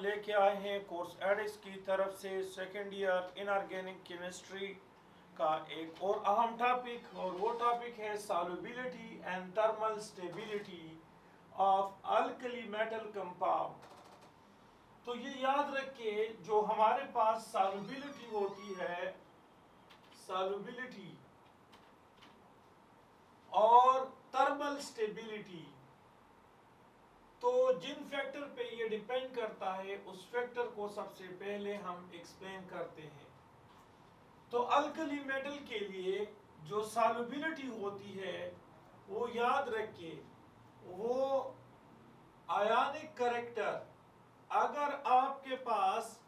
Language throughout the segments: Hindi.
लेके आए हैं कोर्स एडिक्स की तरफ से सेकेंड ईयर इनऑर्गेनिक केमिस्ट्री का एक और अहम टॉपिक, और वो टॉपिक है solubility and thermal stability of alkali metal compound. तो ये याद रखिए, जो हमारे पास सॉल्युबिलिटी होती है, सॉल्युबिलिटी और थर्मल स्टेबिलिटी, तो जिन फैक्टर पे ये डिपेंड करता है उस फैक्टर को सबसे पहले हम एक्सप्लेन करते हैं। तो अल्कली मेटल के लिए जो सॉल्युबिलिटी होती है वो याद रखिए, वो आयनिक करैक्टर, अगर आपके पास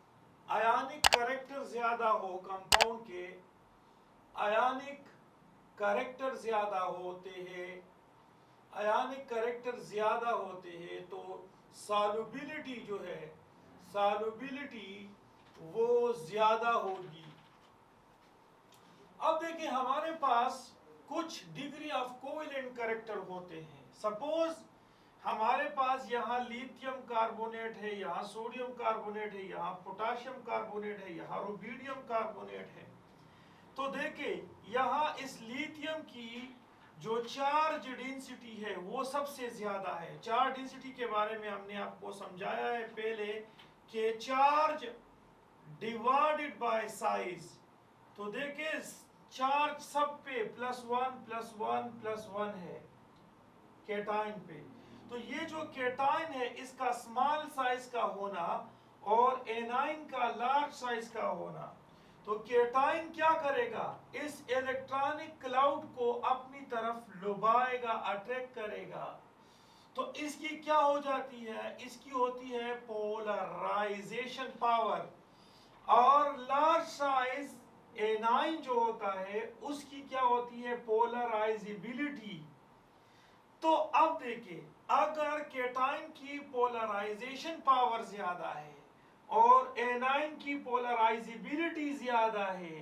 आयनिक करैक्टर ज्यादा हो, कंपाउंड के आयनिक करैक्टर ज्यादा होते हैं, आयनिक करैक्टर ज्यादा होते हैं तो सॉल्युबिलिटी जो है, सॉल्युबिलिटी वो ज्यादा होगी। अब देखिए, हमारे पास कुछ डिग्री ऑफ कोवेलेंट करैक्टर होते हैं। सपोज हमारे पास यहाँ लिथियम कार्बोनेट है, यहाँ सोडियम कार्बोनेट है, यहाँ पोटाशियम कार्बोनेट है, यहाँ रुबिडियम कार्बोनेट है। तो देखिए, यहाँ इस लिथियम की जो चार्ज डेंसिटी है वो सबसे ज्यादा है। चार्ज डेंसिटी के बारे में हमने आपको समझाया है पहले कि चार्ज डिवाइडेड बाय साइज। तो देखिए, चार्ज सब पे +1 है कैटायन पे। तो ये जो कैटायन है इसका स्मॉल साइज का होना और एनाइन का लार्ज साइज का होना, तो कैटायन क्या करेगा, इस इलेक्ट्रॉनिक क्लाउड को अपनी तरफ लुभाएगा, अट्रैक्ट करेगा। तो इसकी क्या हो जाती है, इसकी होती है पोलराइजेशन पावर। और लार्ज साइज एनाइन जो होता है उसकी क्या होती है, पोलराइजेबिलिटी। तो अब देखिए, अगर कैटायन की पोलराइजेशन पावर ज्यादा है और एनाइन की पोलराइजेबिलिटी ज्यादा है,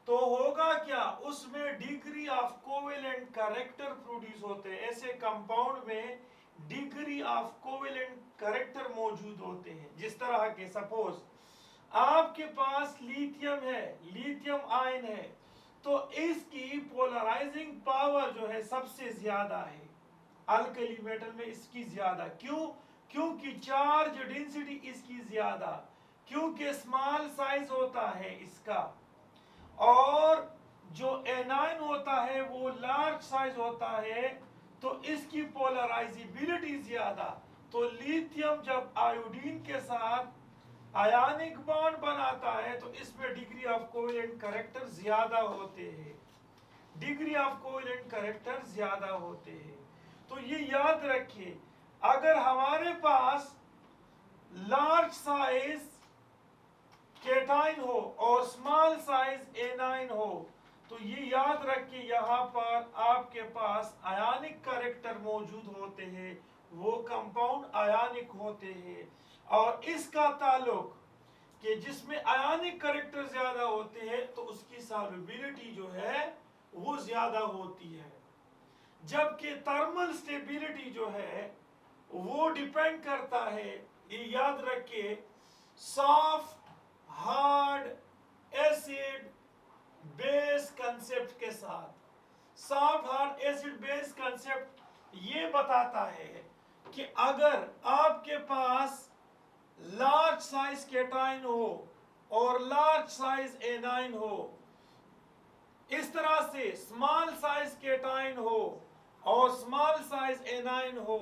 तो होगा क्या, उसमें degree of covalent character produce होते हैं। ऐसे कंपाउंड में डिग्री ऑफ कोवेलेंट करैक्टर मौजूद होते हैं। जिस तरह के सपोज आपके पास लिथियम है, लिथियम आयन है, तो इसकी पोलराइजिंग पावर जो है सबसे ज्यादा है अल्कली मेटल में, इसकी ज्यादा। क्यों? क्योंकि चार्ज डेंसिटी इसकी ज्यादा, क्योंकि स्मॉल साइज होता है इसका, और जो एनाइन होता है वो लार्ज साइज होता है, तो इसकी पोलराइजेबिलिटी ज्यादा। तो लिथियम जब आयोडीन के साथ आयनिक बॉन्ड बनाता है तो इसमें डिग्री ऑफ कोवेलेंट करैक्टर ज्यादा होते हैं, डिग्री ऑफ कोवेलेंट करैक्टर ज्यादा होते हैं। तो ये याद रखिए, अगर हमारे पास लार्ज साइज कैटायन हो और स्मॉल साइज एनाइन हो, तो ये याद रखिए यहाँ पर आपके पास आयनिक करैक्टर मौजूद होते हैं, वो कंपाउंड आयनिक होते हैं। और इसका ताल्लुक कि जिसमें आयनिक करैक्टर ज्यादा होते हैं तो उसकी सॉल्युबिलिटी जो है वो ज्यादा होती है। जबकि थर्मल स्टेबिलिटी जो है वो डिपेंड करता है, ये याद रखिए, soft hard acid base concept के साथ। Soft hard acid base concept ये बताता है कि अगर आपके पास लार्ज साइज कैटायन हो और लार्ज साइज एनाइन हो, इस तरह से स्मॉल साइज कैटायन हो और स्मॉल साइज एनाइन हो,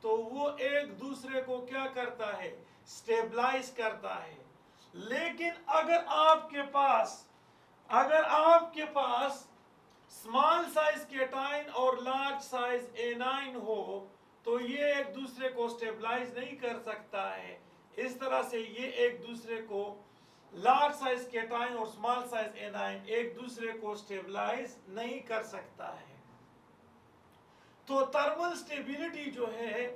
तो वो एक दूसरे को क्या करता है, स्टेबलाइज करता है। लेकिन अगर आपके पास स्मॉल साइज कैटायन और लार्ज साइज एनाइन हो, तो ये एक दूसरे को स्टेबलाइज नहीं कर सकता है। इस तरह से ये एक दूसरे को, लार्ज साइज कैटायन और स्मॉल साइज एनाइन एक दूसरे को स्टेबलाइज नहीं कर सकता है। तो थर्मल स्टेबिलिटी जो है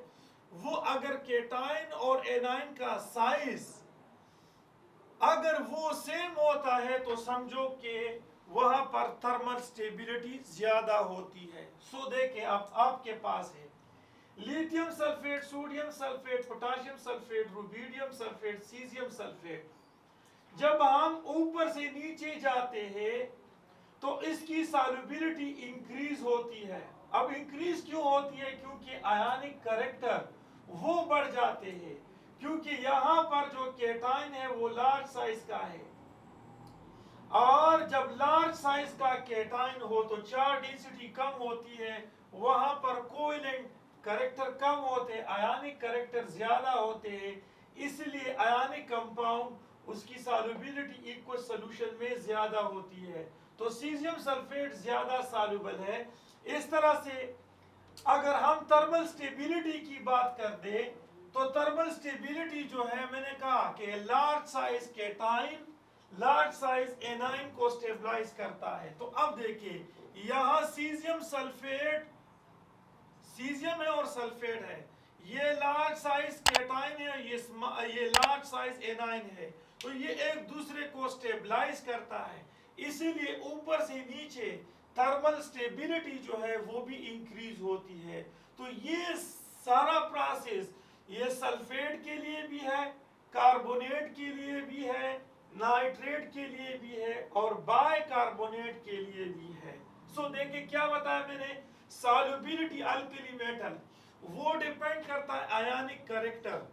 वो, अगर कैटायन और एनाइन का साइज अगर वो सेम होता है तो समझो कि वहां पर थर्मल स्टेबिलिटी ज्यादा होती है। सो देखिए, आपके पास है lithium sulphate, sodium sulphate, potassium sulphate, rubidium sulphate, caesium sulphate, जब हम ऊपर से नीचे जाते हैं तो इसकी सॉल्युबिलिटी इंक्रीज होती है। अब इंक्रीज क्यों होती है? क्योंकि आयनिक कैरेक्टर वो बढ़ जाते हैं, क्योंकि यहां पर जो केटाइन है वो लार्ज साइज का है, और जब लार्ज साइज का केटाइन हो तो चार्ज डेंसिटी कम होती है, वहां पर कोवेलेंट कैरेक्टर कम होते हैं, आयनिक कैरेक्टर ज्यादा होते हैं, इसलिए आयनिक कंपाउंड उसकी सॉल्युबिलिटी एक्वस सॉल्यूशन में ज्यादा होती है। तो सीजियम सल्फेट ज्यादा सॉल्युबल है। इस तरह से अगर हम थर्मल स्टेबिलिटी की बात कर दें तो थर्मल स्टेबिलिटी जो है, मैंने कहा कि large size cation large size A9 को स्टेबलाइज करता है। तो अब देखिए यहां सीजियम सल्फेट, सीजियम है और सल्फेट है, ये लार्ज साइज केटाइन है, ये लार्ज साइज एनाइन है, तो ये एक दूसरे को स्टेबलाइज करता है, इसीलिए ऊपर से नीचे थर्मल स्टेबिलिटी जो है वो भी इंक्रीज होती है। तो ये सारा प्रोसेस ये सल्फेट के लिए भी है, कार्बोनेट के लिए भी है, नाइट्रेट के लिए भी है और बाइकार्बोनेट के लिए भी है। सो देखिए क्या बताया मैंने, सॉल्युबिलिटी अल्कली मेटल वो डिपेंड करता है आयनिक कैरेक्टर।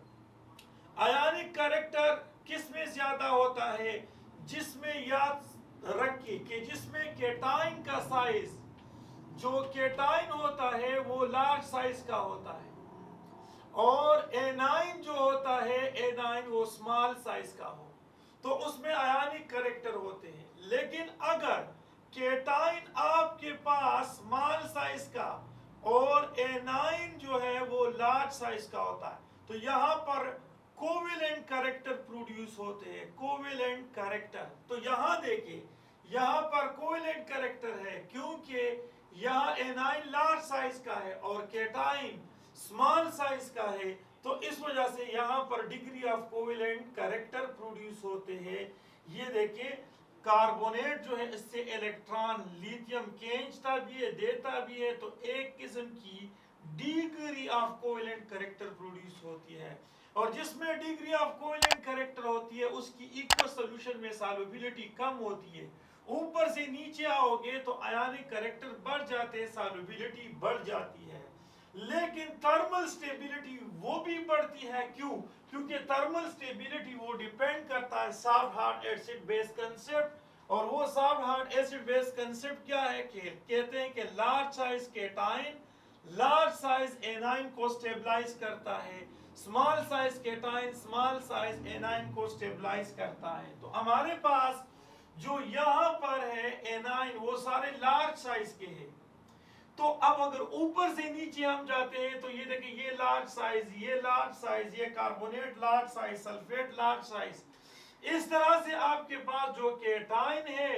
आयनिक कैरेक्टर किस में ज्यादा होता है? जिसमें याद रखिए कि जिसमें केटाइन का साइज, जो केटाइन होता है वो लार्ज साइज का होता है, और एनाइन जो होता है, एनाइन वो स्मॉल साइज का हो, तो उसमें आयनिक कैरेक्टर होते हैं। लेकिन अगर केटाइन आपके पास स्मॉल साइज का और एनाइन जो है वो लार्ज साइज का होता है, तो यहां पर कोवेलेंट कैरेक्टर प्रोड्यूस होते हैं, कोवेलेंट कैरेक्टर। तो यहां देखिए यहां पर कोवेलेंट कैरेक्टर है, क्योंकि यहां एनाइन लार्ज साइज का है और केटाइन स्मॉल साइज का है, तो इस वजह से यहां पर degree of covalent character produce होते हैं। ये देखिए कार्बोनेट जो है इससे इलेक्ट्रॉन लिथियम खींचता भी है, देता भी है, तो एक किस्म की degree of covalent character produce होती है, और जिसमें डिग्री ऑफ कोवेलेंट कैरेक्टर होती है उसकी इक्वस सॉल्यूशन में सॉल्युबिलिटी कम होती है। ऊपर से नीचे आओगे तो आयनिक कैरेक्टर बढ़ जाते हैं, सॉल्युबिलिटी बढ़ जाती है। लेकिन थर्मल स्टेबिलिटी वो भी बढ़ती है, क्यों? क्योंकि थर्मल स्टेबिलिटी वो डिपेंड करता है soft hard acid base concept, और वो soft hard acid base concept क्या है कि कहते हैं कि large size cation large size A9 को स्टेबलाइज करता है, small size cation small size A9 को स्टेबलाइज करता है। तो हमारे पास जो यहाँ पर है एनाइन वो सारे लार्ज साइज के हैं। तो अब अगर ऊपर से नीचे हम जाते हैं तो ये देखिए ये लार्ज साइज, ये लार्ज साइज, ये carbonate large size, sulphate large size, इस तरह से आपके पास जो केटाइन है,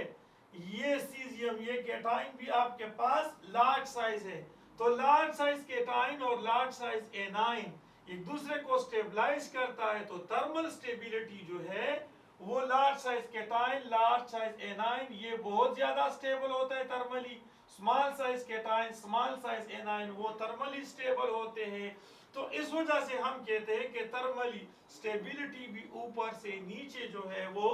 ये सीजियम, ये केटाइन भी आपके पास लार्ज साइज है। तो लार्ज साइज केटाइन और लार्ज साइज एनाइन एक दूसरे को स्टेबलाइज करता है, तो थर्मल स्टेबिलिटी जो है वो large size cation large size A9 ये बहुत ज्यादा स्टेबल होता है thermally, small size cation small size A9 वो थर्मली स्टेबल होते हैं। तो इस वजह से हम कहते हैं कि थर्मली स्टेबिलिटी भी ऊपर से नीचे जो है वो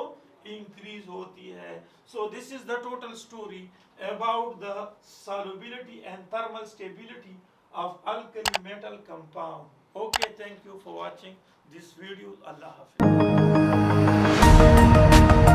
इंक्रीज होती है। So this is the total story about the solubility and thermal stability of alkali metal compound. Okay, thank you for watching this video. Allah Hafiz.